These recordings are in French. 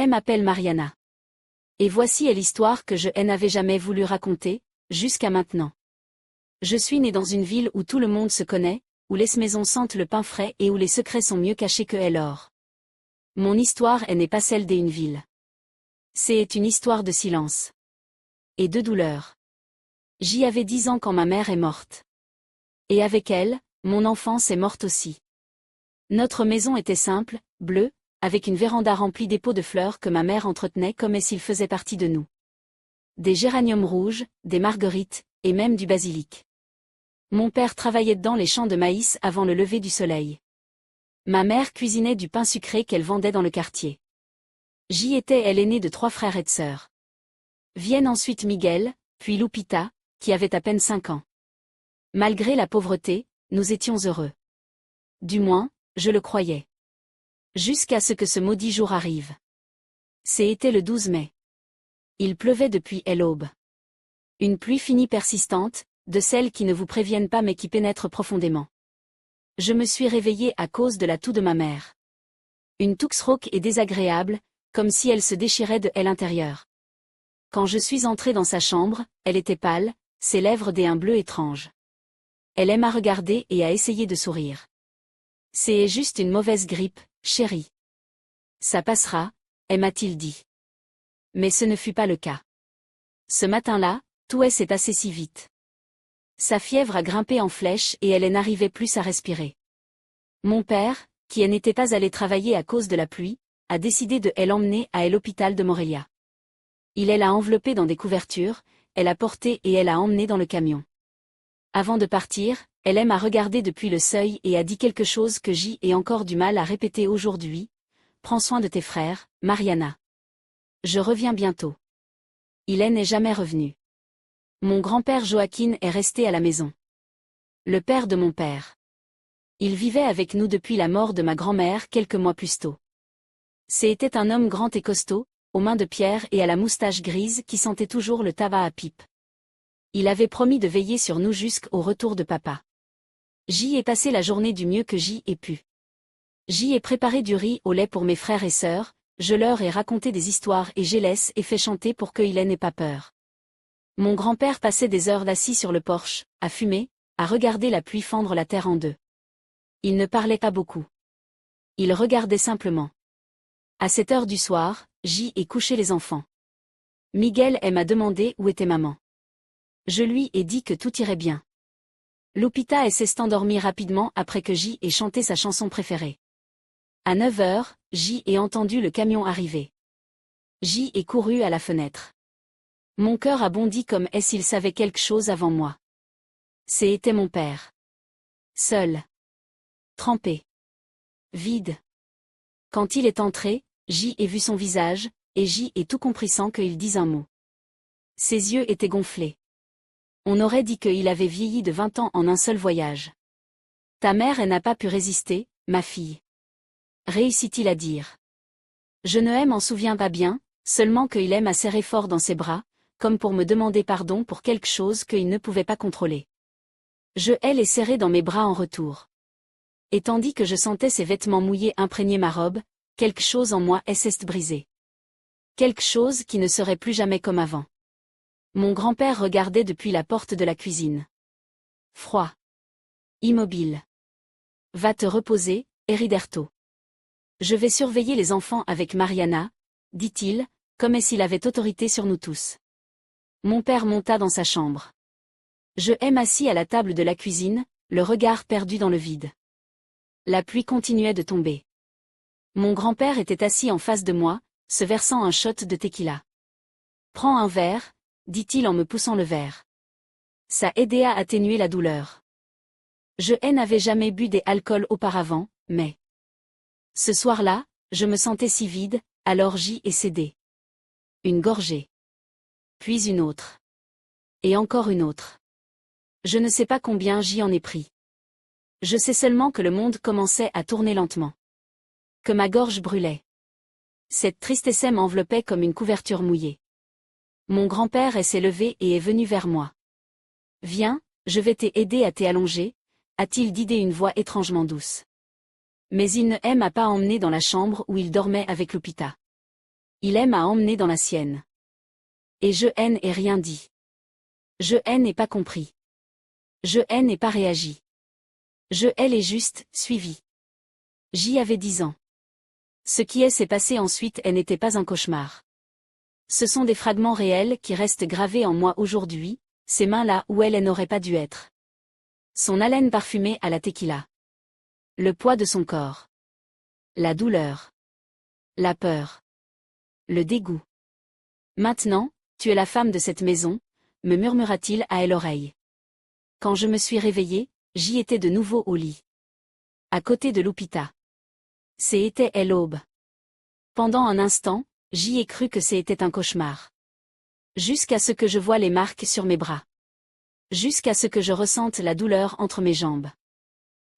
M'appelle Mariana. Et voici est l'histoire que je n'avais jamais voulu raconter, jusqu'à maintenant. Je suis née dans une ville où tout le monde se connaît, où les maisons sentent le pain frais et où les secrets sont mieux cachés que l'or. Mon histoire n'est pas celle d'une ville. C'est une histoire de silence. Et de douleur. J'y avais 10 ans quand ma mère est morte. Et avec elle, mon enfance est morte aussi. Notre maison était simple, bleue, avec une véranda remplie des pots de fleurs que ma mère entretenait comme s'ils faisaient partie de nous. Des géraniums rouges, des marguerites, et même du basilic. Mon père travaillait dans les champs de maïs avant le lever du soleil. Ma mère cuisinait du pain sucré qu'elle vendait dans le quartier. J'y étais elle aînée de 3 frères et de sœurs. Viennent ensuite Miguel, puis Lupita, qui avait à peine 5 ans. Malgré la pauvreté, nous étions heureux. Du moins, je le croyais. Jusqu'à ce que ce maudit jour arrive. C'était le 12 mai. Il pleuvait depuis l'aube. Une pluie finie persistante, de celles qui ne vous préviennent pas mais qui pénètrent profondément. Je me suis réveillée à cause de la toux de ma mère. Une toux rauque et désagréable, comme si elle se déchirait de l'intérieur. Quand je suis entrée dans sa chambre, elle était pâle, ses lèvres d'un bleu étrange. Elle m'a regardé et a essayé de sourire. C'est juste une mauvaise grippe, chérie. Ça passera, m'a-t-il dit. Mais ce ne fut pas le cas. Ce matin-là, tout s'est passé si vite. Sa fièvre a grimpé en flèche et elle n'arrivait plus à respirer. Mon père, qui n'était pas allé travailler à cause de la pluie, a décidé de l'emmener à l'hôpital de Morelia. Il l'a enveloppée dans des couvertures, elle a porté et elle a emmené dans le camion. Avant de partir, elle m'a regardé depuis le seuil et a dit quelque chose que j'ai encore du mal à répéter aujourd'hui. Prends soin de tes frères, Mariana. Je reviens bientôt. Il n'est jamais revenu. Mon grand-père Joaquin est resté à la maison. Le père de mon père. Il vivait avec nous depuis la mort de ma grand-mère quelques mois plus tôt. C'était un homme grand et costaud, aux mains de pierre et à la moustache grise qui sentait toujours le tabac à pipe. Il avait promis de veiller sur nous jusqu'au retour de papa. J'y ai passé la journée du mieux que j'y ai pu. J'y ai préparé du riz au lait pour mes frères et sœurs, je leur ai raconté des histoires et j'ai laissé et fait chanter pour qu'ils n'aient pas peur. Mon grand-père passait des heures assis sur le porche, à fumer, à regarder la pluie fendre la terre en deux. Il ne parlait pas beaucoup. Il regardait simplement. À cette heure du soir, j'y ai couché les enfants. Miguel m'a demandé où était maman. Je lui ai dit que tout irait bien. Lupita s'est endormie rapidement après que j'y ai chanté sa chanson préférée. À 9 heures, j'y ai entendu le camion arriver. J'y ai couru à la fenêtre. Mon cœur a bondi comme s'il savait quelque chose avant moi. C'était mon père. Seul. Trempé. Vide. Quand il est entré, j'y ai vu son visage, et j'y ai tout compris sans qu'il dise un mot. Ses yeux étaient gonflés. On aurait dit qu'il avait vieilli de 20 ans en un seul voyage. Ta mère n'a pas pu résister, ma fille. Réussit-il à dire. Je ne m'en souviens pas bien, seulement qu'il m'a serré fort dans ses bras, comme pour me demander pardon pour quelque chose qu'il ne pouvait pas contrôler. Je l'ai serré dans mes bras en retour. Et tandis que je sentais ses vêtements mouillés imprégner ma robe, quelque chose en moi s'est brisé. Quelque chose qui ne serait plus jamais comme avant. Mon grand-père regardait depuis la porte de la cuisine. Froid. Immobile. Va te reposer, Heriberto. Je vais surveiller les enfants avec Mariana, dit-il, comme s'il avait autorité sur nous tous. Mon père monta dans sa chambre. Je m'assis à la table de la cuisine, le regard perdu dans le vide. La pluie continuait de tomber. Mon grand-père était assis en face de moi, se versant un shot de tequila. Prends un verre, dit-il en me poussant le verre. Ça aidait à atténuer la douleur. Je n'avais jamais bu des alcools auparavant, mais... Ce soir-là, je me sentais si vide, alors j'y ai cédé. Une gorgée. Puis une autre. Et encore une autre. Je ne sais pas combien j'y en ai pris. Je sais seulement que le monde commençait à tourner lentement. Que ma gorge brûlait. Cette tristesse m'enveloppait comme une couverture mouillée. Mon grand-père s'est levé et est venu vers moi. Viens, je vais t'aider à t'allonger, a-t-il dit d'une voix étrangement douce. Mais il ne m'a pas emmené dans la chambre où il dormait avec Lupita. Il aime à emmener dans la sienne. Et je haine et rien dit. Je haine et pas compris. Je haine et pas réagi. Je hais et juste, suivi. J'y avais 10 ans. Ce qui s'est passé ensuite n'était pas un cauchemar. Ce sont des fragments réels qui restent gravés en moi aujourd'hui, ces mains là où elles n'auraient pas dû être. Son haleine parfumée à la tequila. Le poids de son corps. La douleur. La peur. Le dégoût. Maintenant, tu es la femme de cette maison, me murmura-t-il à l'oreille. Quand je me suis réveillée, j'y étais de nouveau au lit. À côté de Lupita. C'était l'aube. Pendant un instant, j'y ai cru que c'était un cauchemar. Jusqu'à ce que je voie les marques sur mes bras. Jusqu'à ce que je ressente la douleur entre mes jambes.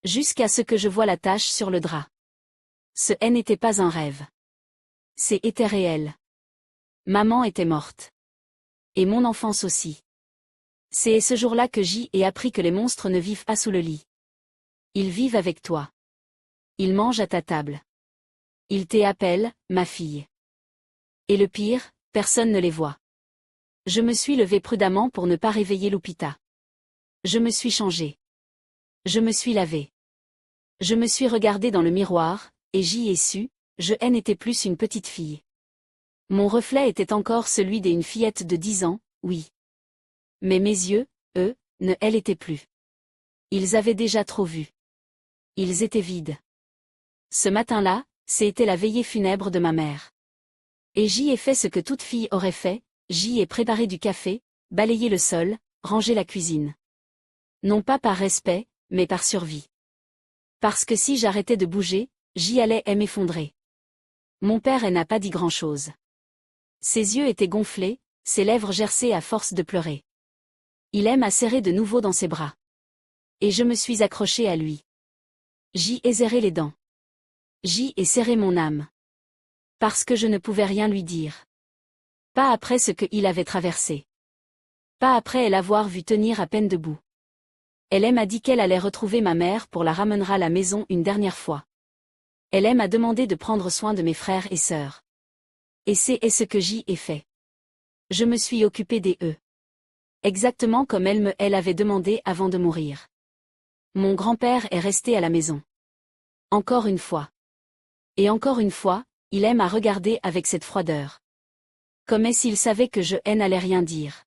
Jusqu'à ce que je voie la tache sur le drap. Ce n'était pas un rêve. C'était réel. Maman était morte. Et mon enfance aussi. C'est ce jour-là que j'y ai appris que les monstres ne vivent pas sous le lit. Ils vivent avec toi. Ils mangent à ta table. Ils t'appellent, ma fille. Et le pire, personne ne les voit. Je me suis levée prudemment pour ne pas réveiller Lupita. Je me suis changée. Je me suis lavée. Je me suis regardée dans le miroir, et j'y ai su, je n'étais plus une petite fille. Mon reflet était encore celui d'une fillette de 10 ans, oui. Mais mes yeux, eux, ne l'étaient plus. Ils avaient déjà trop vu. Ils étaient vides. Ce matin-là, c'était la veillée funèbre de ma mère. Et j'y ai fait ce que toute fille aurait fait, j'y ai préparé du café, balayé le sol, rangé la cuisine. Non pas par respect, mais par survie. Parce que si j'arrêtais de bouger, j'y allais m'effondrer. Mon père n'a pas dit grand-chose. Ses yeux étaient gonflés, ses lèvres gerçaient à force de pleurer. Il m'a serré de nouveau dans ses bras. Et je me suis accrochée à lui. J'y ai serré les dents. J'y ai serré mon âme. Parce que je ne pouvais rien lui dire. Pas après ce qu'il avait traversé. Pas après l'avoir vu tenir à peine debout. Elle m'a dit qu'elle allait retrouver ma mère pour la ramener à la maison une dernière fois. Elle m'a demandé de prendre soin de mes frères et sœurs. Et c'est ce que j'y ai fait. Je me suis occupée des eux. Exactement comme elle avait demandé avant de mourir. Mon grand-père est resté à la maison. Encore une fois. Et encore une fois, il aime à regarder avec cette froideur. Comme s'il savait que je n'allais rien dire.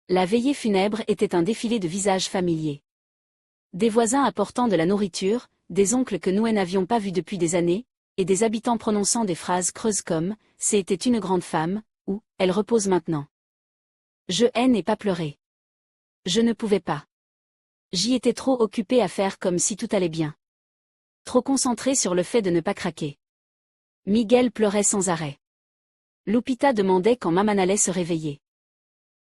La veillée funèbre était un défilé de visages familiers. Des voisins apportant de la nourriture, des oncles que nous n'avions pas vus depuis des années, et des habitants prononçant des phrases creuses comme « c'était une grande femme » ou « elle repose maintenant ». Je n'ai pas pleuré. Je ne pouvais pas. J'y étais trop occupée à faire comme si tout allait bien. Trop concentrée sur le fait de ne pas craquer. Miguel pleurait sans arrêt. Lupita demandait quand maman allait se réveiller.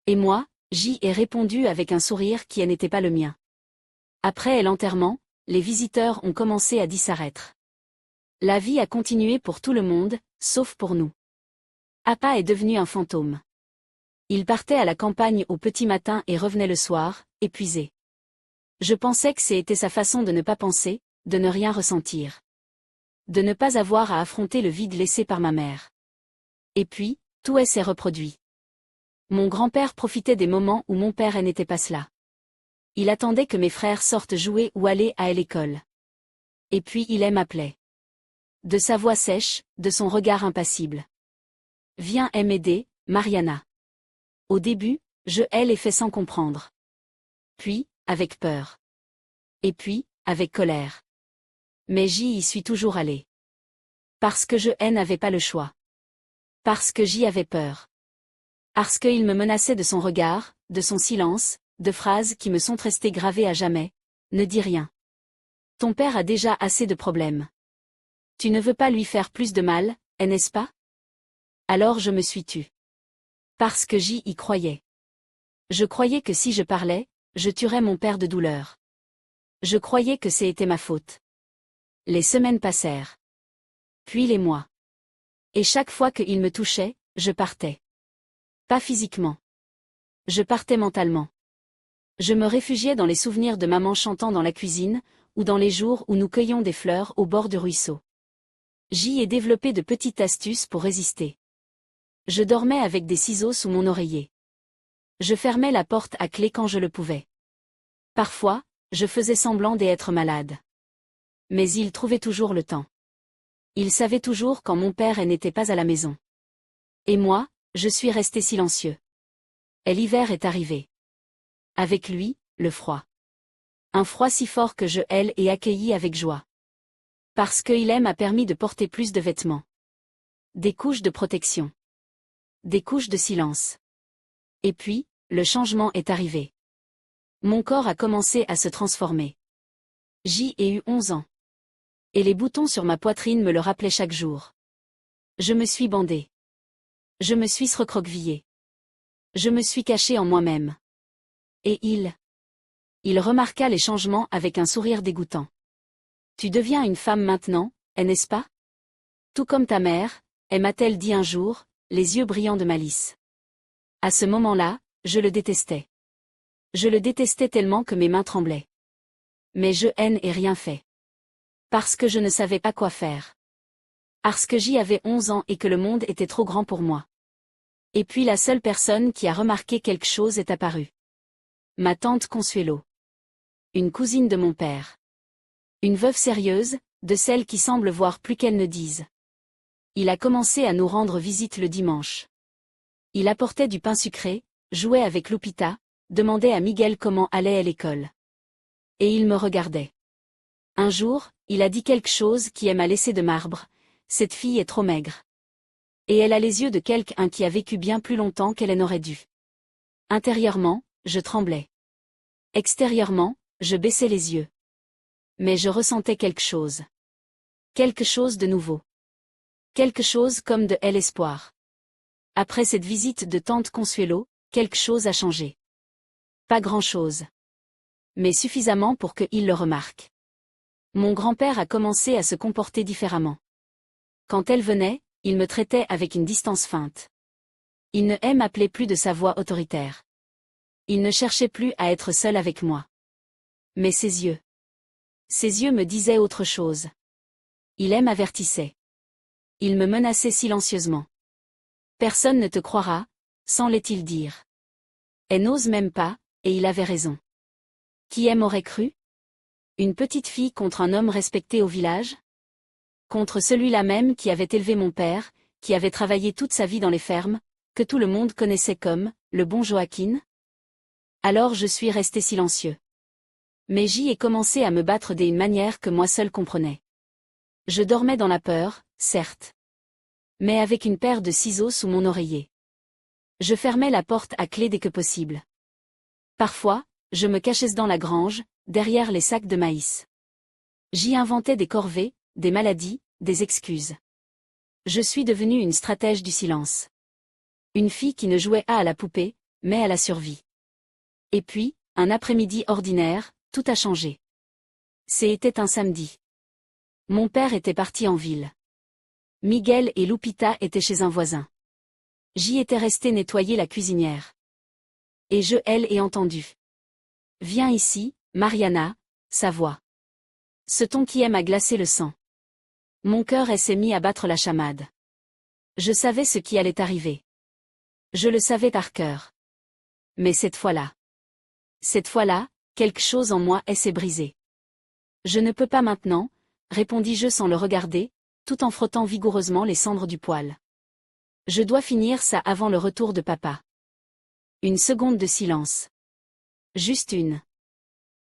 Et moi, j'y ai répondu avec un sourire qui n'était pas le mien. Après l'enterrement, les visiteurs ont commencé à disparaître. La vie a continué pour tout le monde, sauf pour nous. Appa est devenu un fantôme. Il partait à la campagne au petit matin et revenait le soir, épuisé. Je pensais que c'était sa façon de ne pas penser, de ne rien ressentir. De ne pas avoir à affronter le vide laissé par ma mère. Et puis, tout s'est reproduit. Mon grand-père profitait des moments où mon père n'était pas là. Il attendait que mes frères sortent jouer ou aller à l'école. Et puis il m'appelait. De sa voix sèche, de son regard impassible. Viens m'aider, Mariana. Au début, je l'ai fait sans comprendre. Puis, avec peur. Et puis, avec colère. Mais j'y suis toujours allée. Parce que je n'avais pas le choix. Parce que j'y avais peur. Parce qu'il me menaçait de son regard, de son silence, de phrases qui me sont restées gravées à jamais. Ne dis rien. Ton père a déjà assez de problèmes. Tu ne veux pas lui faire plus de mal, n'est-ce pas? Alors je me suis tue. Parce que j'y croyais. Je croyais que si je parlais, je tuerais mon père de douleur. Je croyais que c'était ma faute. Les semaines passèrent. Puis les mois. Et chaque fois qu'il me touchait, je partais. Pas physiquement. Je partais mentalement. Je me réfugiais dans les souvenirs de maman chantant dans la cuisine, ou dans les jours où nous cueillions des fleurs au bord du ruisseau. J'y ai développé de petites astuces pour résister. Je dormais avec des ciseaux sous mon oreiller. Je fermais la porte à clé quand je le pouvais. Parfois, je faisais semblant d'être malade. Mais il trouvait toujours le temps. Il savait toujours quand mon père n'était pas à la maison. Et moi, je suis resté silencieux. Et l'hiver est arrivé. Avec lui, le froid. Un froid si fort que je l'ai accueilli avec joie. Parce qu'il m'a permis de porter plus de vêtements. Des couches de protection. Des couches de silence. Et puis, le changement est arrivé. Mon corps a commencé à se transformer. J'y ai eu 11 ans. Et les boutons sur ma poitrine me le rappelaient chaque jour. Je me suis bandé. Je me suis recroquevillé. Je me suis caché en moi-même. Et il remarqua les changements avec un sourire dégoûtant. Tu deviens une femme maintenant, n'est-ce pas? Tout comme ta mère, m'a-t-elle dit un jour, les yeux brillants de malice. À ce moment-là, je le détestais. Je le détestais tellement que mes mains tremblaient. Mais je n'ai rien fait. Parce que je ne savais pas quoi faire. Parce que j'y avais 11 ans et que le monde était trop grand pour moi. Et puis la seule personne qui a remarqué quelque chose est apparue. Ma tante Consuelo. Une cousine de mon père. Une veuve sérieuse, de celles qui semblent voir plus qu'elles ne disent. Il a commencé à nous rendre visite le dimanche. Il apportait du pain sucré, jouait avec Lupita, demandait à Miguel comment allait à l'école. Et il me regardait. Un jour, il a dit quelque chose qui m'a laissé de marbre. Cette fille est trop maigre. Et elle a les yeux de quelqu'un qui a vécu bien plus longtemps qu'elle n'aurait dû. Intérieurement, je tremblais. Extérieurement, je baissais les yeux. Mais je ressentais quelque chose. Quelque chose de nouveau. Quelque chose comme de l'espoir. Après cette visite de tante Consuelo, quelque chose a changé. Pas grand-chose. Mais suffisamment pour qu'il le remarque. Mon grand-père a commencé à se comporter différemment. Quand elle venait, il me traitait avec une distance feinte. Il ne m'appelait plus de sa voix autoritaire. Il ne cherchait plus à être seul avec moi. Mais ses yeux. Ses yeux me disaient autre chose. Il m'avertissait. Il me menaçait silencieusement. Personne ne te croira, semblait-il dire. Elle n'ose même pas, et il avait raison. Qui m'aurait cru? Une petite fille contre un homme respecté au village? Contre celui-là même qui avait élevé mon père, qui avait travaillé toute sa vie dans les fermes, que tout le monde connaissait comme le bon Joaquin? Alors je suis resté silencieux. Mais j'y ai commencé à me battre d'une manière que moi seul comprenais. Je dormais dans la peur, certes. Mais avec une paire de ciseaux sous mon oreiller. Je fermais la porte à clé dès que possible. Parfois, je me cachais dans la grange, derrière les sacs de maïs. J'y inventais des corvées, des maladies, des excuses. Je suis devenue une stratège du silence. Une fille qui ne jouait pas à la poupée, mais à la survie. Et puis, un après-midi ordinaire, tout a changé. C'était un samedi. Mon père était parti en ville. Miguel et Lupita étaient chez un voisin. J'y étais resté nettoyer la cuisinière. Et je l'ai entendu. Viens ici, Mariana, sa voix. Ce ton qui m'a glacé le sang. Mon cœur s'est mis à battre la chamade. Je savais ce qui allait arriver. Je le savais par cœur. Mais cette fois-là, quelque chose en moi s'est brisé. Je ne peux pas maintenant, répondis-je sans le regarder, tout en frottant vigoureusement les cendres du poêle. Je dois finir ça avant le retour de papa. Une seconde de silence. Juste une.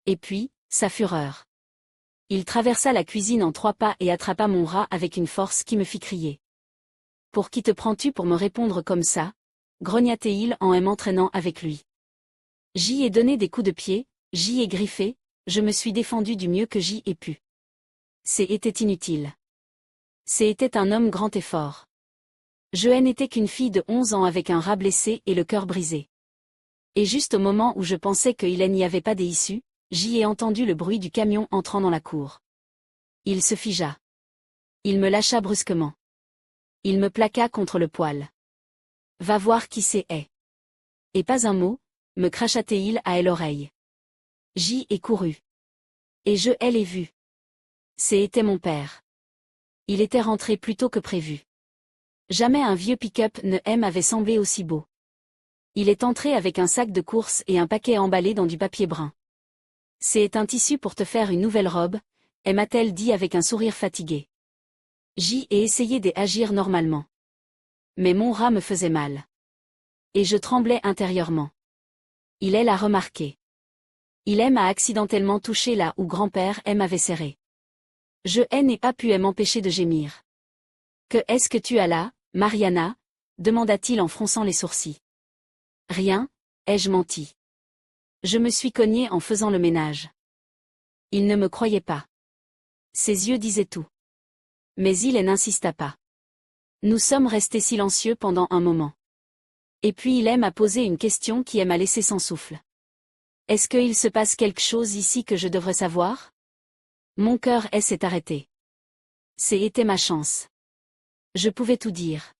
Et puis, sa fureur. Il traversa la cuisine en 3 pas et attrapa mon bras avec une force qui me fit crier. Pour qui te prends-tu pour me répondre comme ça? Grogna-t-il en m'entraînant avec lui. J'y ai donné des coups de pied, j'y ai griffé, je me suis défendu du mieux que j'y ai pu. C'était inutile. C'était un homme grand et fort. Je n'étais qu'une fille de 11 ans avec un rat blessé et le cœur brisé. Et juste au moment où je pensais qu'il n'y avait pas d'issue, j'y ai entendu le bruit du camion entrant dans la cour. Il se figea. Il me lâcha brusquement. Il me plaqua contre le poêle. Va voir qui c'est. Et pas un mot, me cracha-t-il à l'oreille. J'y ai couru. Et je l'ai vu. C'était mon père. Il était rentré plus tôt que prévu. Jamais un vieux pick-up ne m'avait semblé aussi beau. Il est entré avec un sac de course et un paquet emballé dans du papier brun. C'est un tissu pour te faire une nouvelle robe, m'a-t-elle dit avec un sourire fatigué. J'y ai essayé d'agir normalement. Mais mon rat me faisait mal. Et je tremblais intérieurement. Il l'a remarqué. Il m'a accidentellement touché là où grand-père m'avait serré. Je n'ai pas pu m'empêcher de gémir. Que est-ce que tu as là, Mariana? Demanda-t-il en fronçant les sourcils. Rien, ai-je menti. Je me suis cogné en faisant le ménage. Il ne me croyait pas. Ses yeux disaient tout. Mais il n'insista pas. Nous sommes restés silencieux pendant un moment. Et puis il m'a posé une question qui m'a laissé sans souffle. Est-ce qu'il se passe quelque chose ici que je devrais savoir? Mon cœur s'est arrêté. C'était ma chance. Je pouvais tout dire.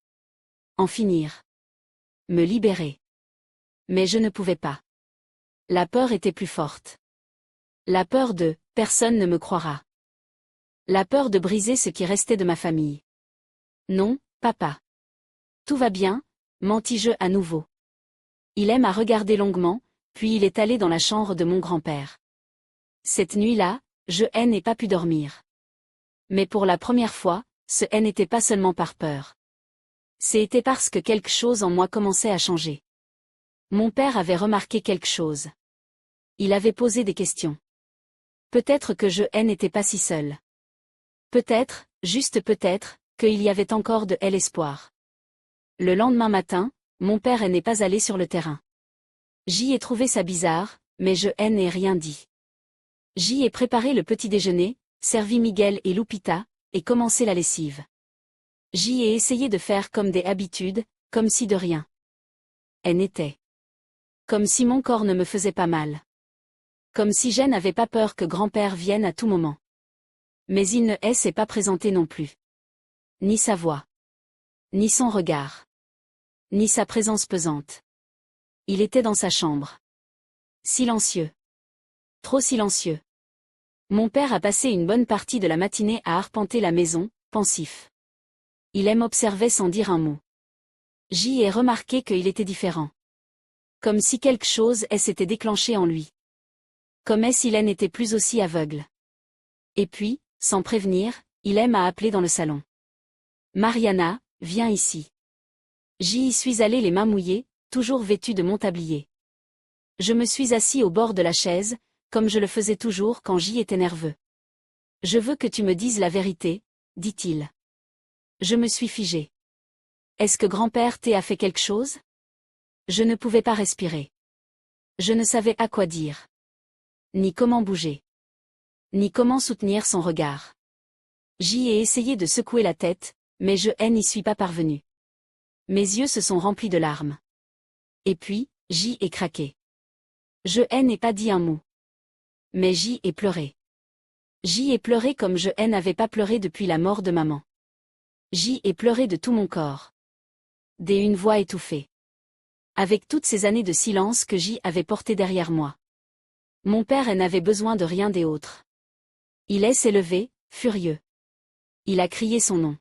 En finir. Me libérer. Mais je ne pouvais pas. La peur était plus forte. La peur de « personne ne me croira ». La peur de briser ce qui restait de ma famille. Non, papa. Tout va bien, mentis-je à nouveau. Il m'a regardé longuement, puis il est allé dans la chambre de mon grand-père. Cette nuit-là, je n'ai pas pu dormir. Mais pour la première fois, ce n'était pas seulement par peur. C'était parce que quelque chose en moi commençait à changer. Mon père avait remarqué quelque chose. Il avait posé des questions. Peut-être que je n'étais pas si seul. Peut-être, juste peut-être, qu'il y avait encore de l'espoir. Le lendemain matin, mon père n'est pas allé sur le terrain. J'y ai trouvé ça bizarre, mais je n'ai rien dit. J'y ai préparé le petit déjeuner, servi Miguel et Lupita, et commencé la lessive. J'y ai essayé de faire comme des habitudes, comme si de rien. Elle n'était. Comme si mon corps ne me faisait pas mal. Comme si je n'avais pas peur que grand-père vienne à tout moment. Mais il ne s'est pas présenté non plus. Ni sa voix. Ni son regard. Ni sa présence pesante. Il était dans sa chambre. Silencieux. Trop silencieux. Mon père a passé une bonne partie de la matinée à arpenter la maison, pensif. Il m'observait sans dire un mot. J'y ai remarqué qu'il était différent. Comme si quelque chose s'était déclenché en lui. Comme s'il n'était plus aussi aveugle. Et puis, sans prévenir, il m'a appelé dans le salon. Mariana, viens ici. J'y suis allé les mains mouillées, toujours vêtu de mon tablier. Je me suis assis au bord de la chaise, comme je le faisais toujours quand j'y étais nerveux. Je veux que tu me dises la vérité, dit-il. Je me suis figé. Est-ce que grand-père a fait quelque chose? Je ne pouvais pas respirer. Je ne savais à quoi dire. Ni comment bouger. Ni comment soutenir son regard. J'y ai essayé de secouer la tête, mais je n'y suis pas parvenu. Mes yeux se sont remplis de larmes. Et puis, j'y ai craqué. Je n'ai pas dit un mot. Mais j'y ai pleuré. J'y ai pleuré comme je n'avais pas pleuré depuis la mort de maman. J'y ai pleuré de tout mon corps. Une voix étouffée. Avec toutes ces années de silence que j'y avais portées derrière moi. Mon père n'avait besoin de rien des autres. Il s'est levé, furieux. Il a crié son nom.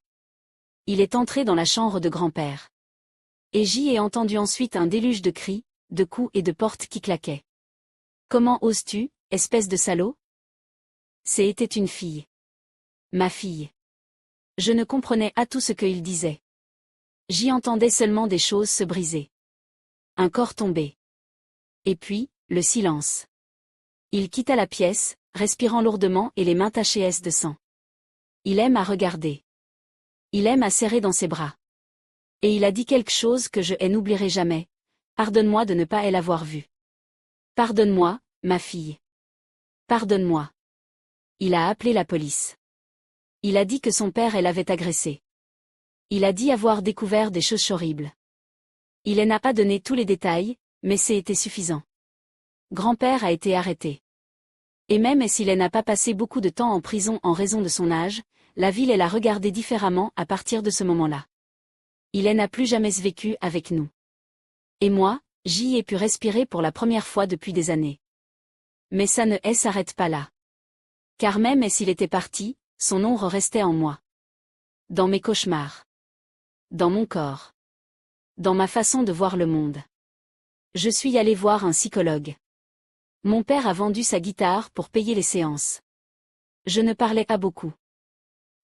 Il est entré dans la chambre de grand-père. Et j'y ai entendu ensuite un déluge de cris, de coups et de portes qui claquaient. Comment oses-tu, espèce de salaud? C'était une fille. Ma fille. Je ne comprenais pas tout ce qu'il disait. J'y entendais seulement des choses se briser. Un corps tombé. Et puis, le silence. Il quitta la pièce, respirant lourdement et les mains tachées de sang. Il m'a regardé. Il m'a serré dans ses bras. Et il a dit quelque chose que je n'oublierai jamais. Pardonne-moi de ne pas l'avoir vu. Pardonne-moi, ma fille. Pardonne-moi. Il a appelé la police. Il a dit que son père l'avait agressé. Il a dit avoir découvert des choses horribles. Il n'a pas donné tous les détails, mais c'était suffisant. Grand-père a été arrêté. Et même s'il n'a pas passé beaucoup de temps en prison en raison de son âge, la ville l'a regardé différemment à partir de ce moment-là. Il n'a plus jamais vécu avec nous. Et moi, j'y ai pu respirer pour la première fois depuis des années. Mais ça ne s'arrête pas là. Car même s'il était parti, son ombre restait en moi. Dans mes cauchemars. Dans mon corps. Dans ma façon de voir le monde. Je suis allé voir un psychologue. Mon père a vendu sa guitare pour payer les séances. Je ne parlais pas beaucoup.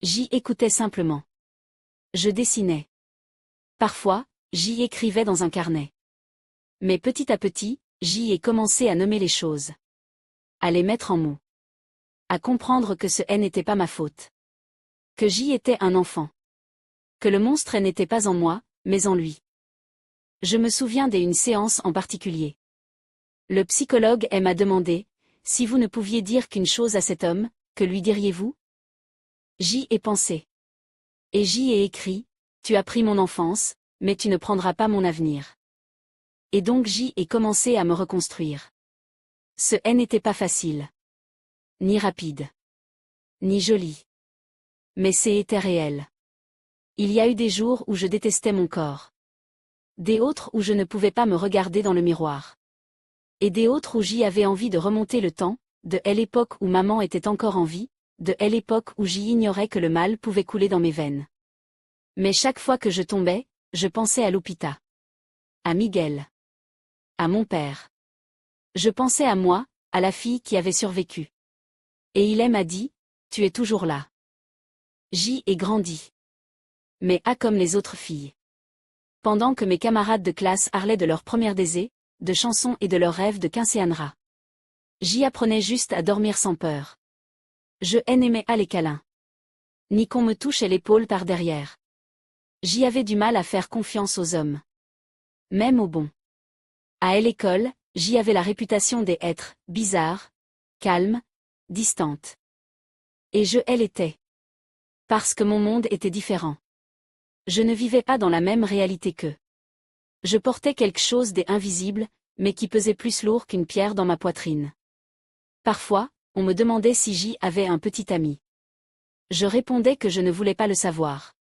J'y écoutais simplement. Je dessinais. Parfois, j'y écrivais dans un carnet. Mais petit à petit, j'y ai commencé à nommer les choses. À les mettre en mots. À comprendre que ce n'était pas ma faute. Que j'y étais un enfant. Que le monstre n'était pas en moi, mais en lui. Je me souviens d'une séance en particulier. Le psychologue m'a demandé, si vous ne pouviez dire qu'une chose à cet homme, que lui diriez-vous? J'y ai pensé. Et j'y ai écrit, tu as pris mon enfance, mais tu ne prendras pas mon avenir. Et donc j'y ai commencé à me reconstruire. Ce n'était pas facile. Ni rapide. Ni joli. Mais c'était réel. Il y a eu des jours où je détestais mon corps. Des autres où je ne pouvais pas me regarder dans le miroir. Et des autres où j'y avais envie de remonter le temps, de l'époque où maman était encore en vie, de l'époque où j'y ignorais que le mal pouvait couler dans mes veines. Mais chaque fois que je tombais, je pensais à Lupita. À Miguel. À mon père. Je pensais à moi, à la fille qui avait survécu. Et il m'a dit, tu es toujours là. J'y ai grandi. Mais comme les autres filles. Pendant que mes camarades de classe parlaient de leurs premières d'essais, de chansons et de leurs rêves de quinceañera. J'y apprenais juste à dormir sans peur. Je n'aimais pas les câlins. Ni qu'on me touchait l'épaule par derrière. J'y avais du mal à faire confiance aux hommes. Même aux bons. À l'école, j'y avais la réputation d'être bizarre, calme, distante. Et je l'étais. Parce que mon monde était différent. Je ne vivais pas dans la même réalité qu'eux. Je portais quelque chose d'invisible, mais qui pesait plus lourd qu'une pierre dans ma poitrine. Parfois, on me demandait si j'y avais un petit ami. Je répondais que je ne voulais pas le savoir.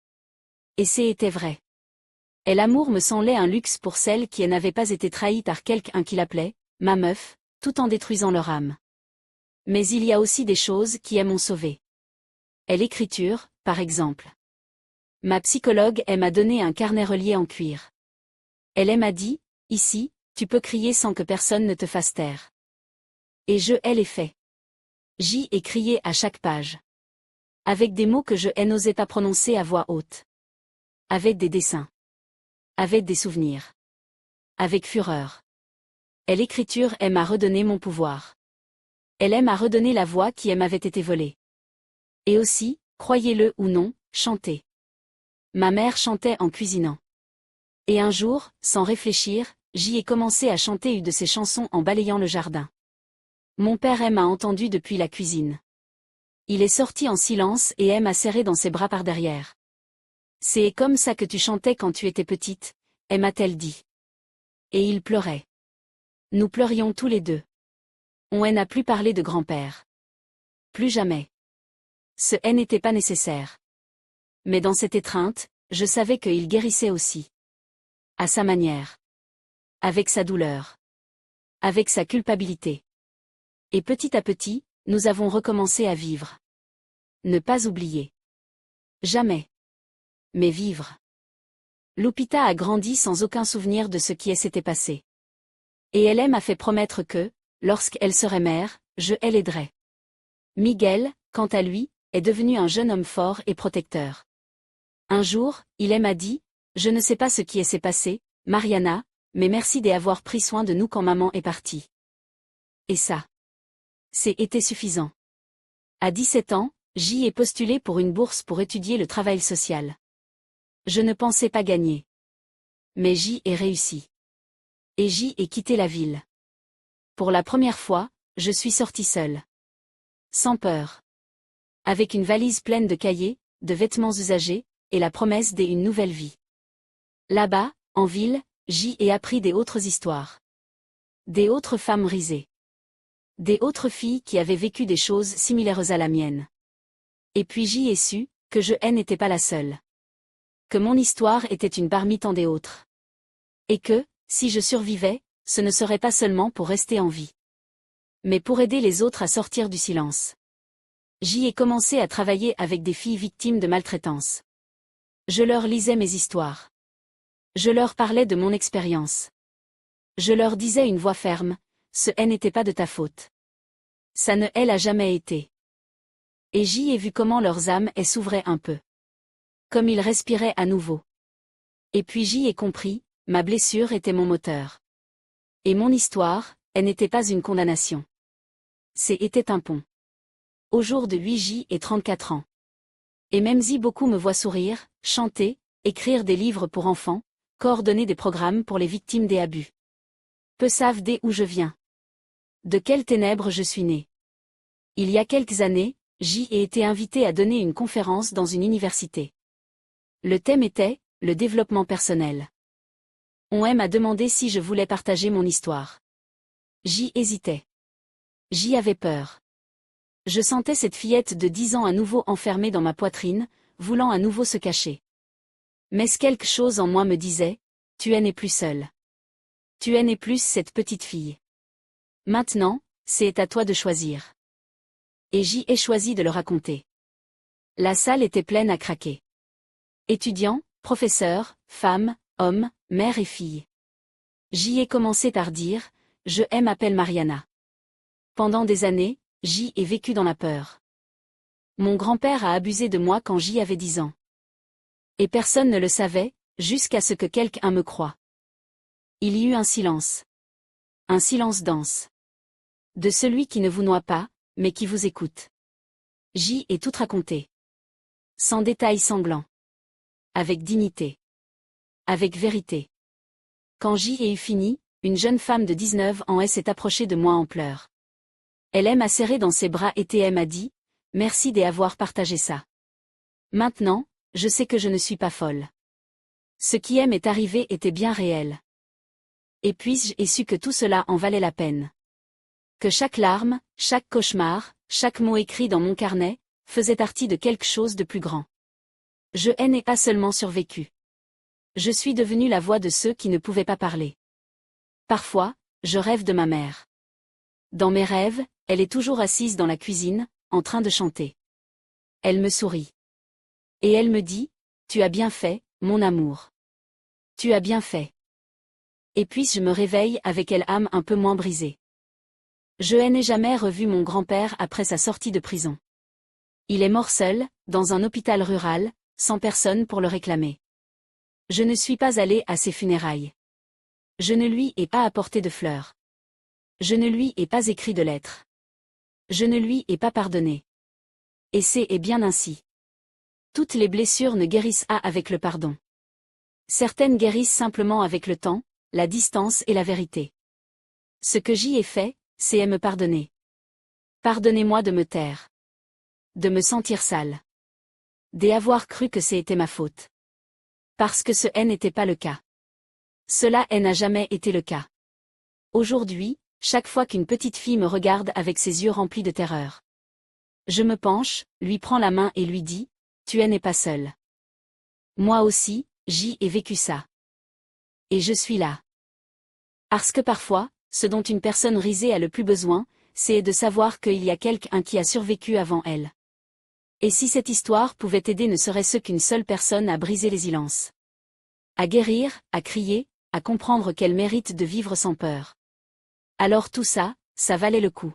Et c'était vrai. Et l'amour me semblait un luxe pour celles qui n'avaient pas été trahies par quelqu'un qui l'appelait ma meuf, tout en détruisant leur âme. Mais il y a aussi des choses qui m'ont sauvé. Et l'écriture, par exemple. Ma psychologue m'a donné un carnet relié en cuir. Elle m'a dit, ici, tu peux crier sans que personne ne te fasse taire. Et je l'ai fait. J'y ai crié à chaque page. Avec des mots que je n'osais pas prononcer à voix haute. Avec des dessins. Avec des souvenirs. Avec fureur. Et l'écriture m'a redonné mon pouvoir. Elle m'a redonné la voix qui m'avait été volée. Et aussi, croyez-le ou non, chanter. Ma mère chantait en cuisinant. Et un jour, sans réfléchir, j'y ai commencé à chanter une de ses chansons en balayant le jardin. Mon père m'a entendu depuis la cuisine. Il est sorti en silence et m'a serré dans ses bras par derrière. C'est comme ça que tu chantais quand tu étais petite, m'a-t-elle dit. Et il pleurait. Nous pleurions tous les deux. On n'a plus parlé de grand-père. Plus jamais. Ce n'était pas nécessaire. Mais dans cette étreinte, je savais qu'il guérissait aussi. À sa manière. Avec sa douleur. Avec sa culpabilité. Et petit à petit, nous avons recommencé à vivre. Ne pas oublier. Jamais. Mais vivre. Lupita a grandi sans aucun souvenir de ce qui s'était passé. Et elle m'a fait promettre que, lorsqu'elle serait mère, je l'aiderais. Miguel, quant à lui, est devenu un jeune homme fort et protecteur. Un jour, il m'a dit, je ne sais pas ce qui s'est passé, Mariana, mais merci d'avoir pris soin de nous quand maman est partie. Et ça. C'était suffisant. À 17 ans, j'y ai postulé pour une bourse pour étudier le travail social. Je ne pensais pas gagner. Mais j'y ai réussi. Et j'y ai quitté la ville. Pour la première fois, je suis sortie seule. Sans peur. Avec une valise pleine de cahiers, de vêtements usagés, et la promesse d'une nouvelle vie. Là-bas, en ville, j'y ai appris des autres histoires. Des autres femmes risées. Des autres filles qui avaient vécu des choses similaires à la mienne. Et puis j'y ai su, que je n'étais pas la seule. Que mon histoire était une parmi tant d'autres. Et que, si je survivais, ce ne serait pas seulement pour rester en vie. Mais pour aider les autres à sortir du silence. J'y ai commencé à travailler avec des filles victimes de maltraitance. Je leur lisais mes histoires. Je leur parlais de mon expérience. Je leur disais une voix ferme, ce n'était pas de ta faute. Ça ne l'a jamais été. Et j'y ai vu comment leurs âmes s'ouvraient un peu. Comme ils respiraient à nouveau. Et puis j'y ai compris, ma blessure était mon moteur. Et mon histoire, elle n'était pas une condamnation. C'était un pont. Au jour de 8 et 34 ans. Et même si beaucoup me voient sourire, chanter, écrire des livres pour enfants, coordonner des programmes pour les victimes des abus. Peu savent d'où je viens. De quelles ténèbres je suis né. Il y a quelques années, j'y ai été invité à donner une conférence dans une université. Le thème était « Le développement personnel ». On m'a demandé si je voulais partager mon histoire. J'y hésitais. J'y avais peur. Je sentais cette fillette de 10 ans à nouveau enfermée dans ma poitrine, voulant à nouveau se cacher. Mais quelque chose en moi me disait « Tu n'es plus seule. Tu n'es plus cette petite fille. Maintenant, c'est à toi de choisir. » Et j'y ai choisi de le raconter. La salle était pleine à craquer. Étudiants, professeurs, femmes, hommes, mères et filles. J'y ai commencé par dire « Je m'appelle Mariana ». Pendant des années, j'y ai vécu dans la peur. Mon grand-père a abusé de moi quand j'y avais 10 ans. Et personne ne le savait, jusqu'à ce que quelqu'un me croie. Il y eut un silence. Un silence dense. De celui qui ne vous noie pas, mais qui vous écoute. J'y ai tout raconté. Sans détails sanglants. Avec dignité. Avec vérité. Quand j'y ai eu fini, une jeune femme de 19 ans s'est approchée de moi en pleurs. Elle m'a serré dans ses bras et m'a dit « Merci d'avoir partagé ça. Maintenant, je sais que je ne suis pas folle. Ce qui m'est arrivé était bien réel. Et puis j'ai su que tout cela en valait la peine. Que chaque larme, chaque cauchemar, chaque mot écrit dans mon carnet, faisait partie de quelque chose de plus grand. Je n'ai pas seulement survécu. Je suis devenue la voix de ceux qui ne pouvaient pas parler. Parfois, je rêve de ma mère. Dans mes rêves, elle est toujours assise dans la cuisine, en train de chanter. Elle me sourit. Et elle me dit « Tu as bien fait, mon amour. Tu as bien fait. » Et puis je me réveille avec l'âme un peu moins brisée. Je n'ai jamais revu mon grand-père après sa sortie de prison. Il est mort seul, dans un hôpital rural, sans personne pour le réclamer. Je ne suis pas allée à ses funérailles. Je ne lui ai pas apporté de fleurs. Je ne lui ai pas écrit de lettres. Je ne lui ai pas pardonné. Et c'est bien ainsi. Toutes les blessures ne guérissent pas avec le pardon. Certaines guérissent simplement avec le temps, la distance et la vérité. Ce que j'y ai fait, c'est me pardonner. Pardonnez-moi de me taire. De me sentir sale. D'avoir cru que c'était ma faute. Parce que ce n'était pas le cas. Cela n'a jamais été le cas. Aujourd'hui, chaque fois qu'une petite fille me regarde avec ses yeux remplis de terreur, je me penche, lui prends la main et lui dis « Tu n'es pas seule. Moi aussi, j'y ai vécu ça. Et je suis là. » Parce que parfois, ce dont une personne risée a le plus besoin, c'est de savoir qu'il y a quelqu'un qui a survécu avant elle. Et si cette histoire pouvait aider ne serait-ce qu'une seule personne à briser les silences. À guérir, à crier, à comprendre qu'elle mérite de vivre sans peur. Alors tout ça, ça valait le coup.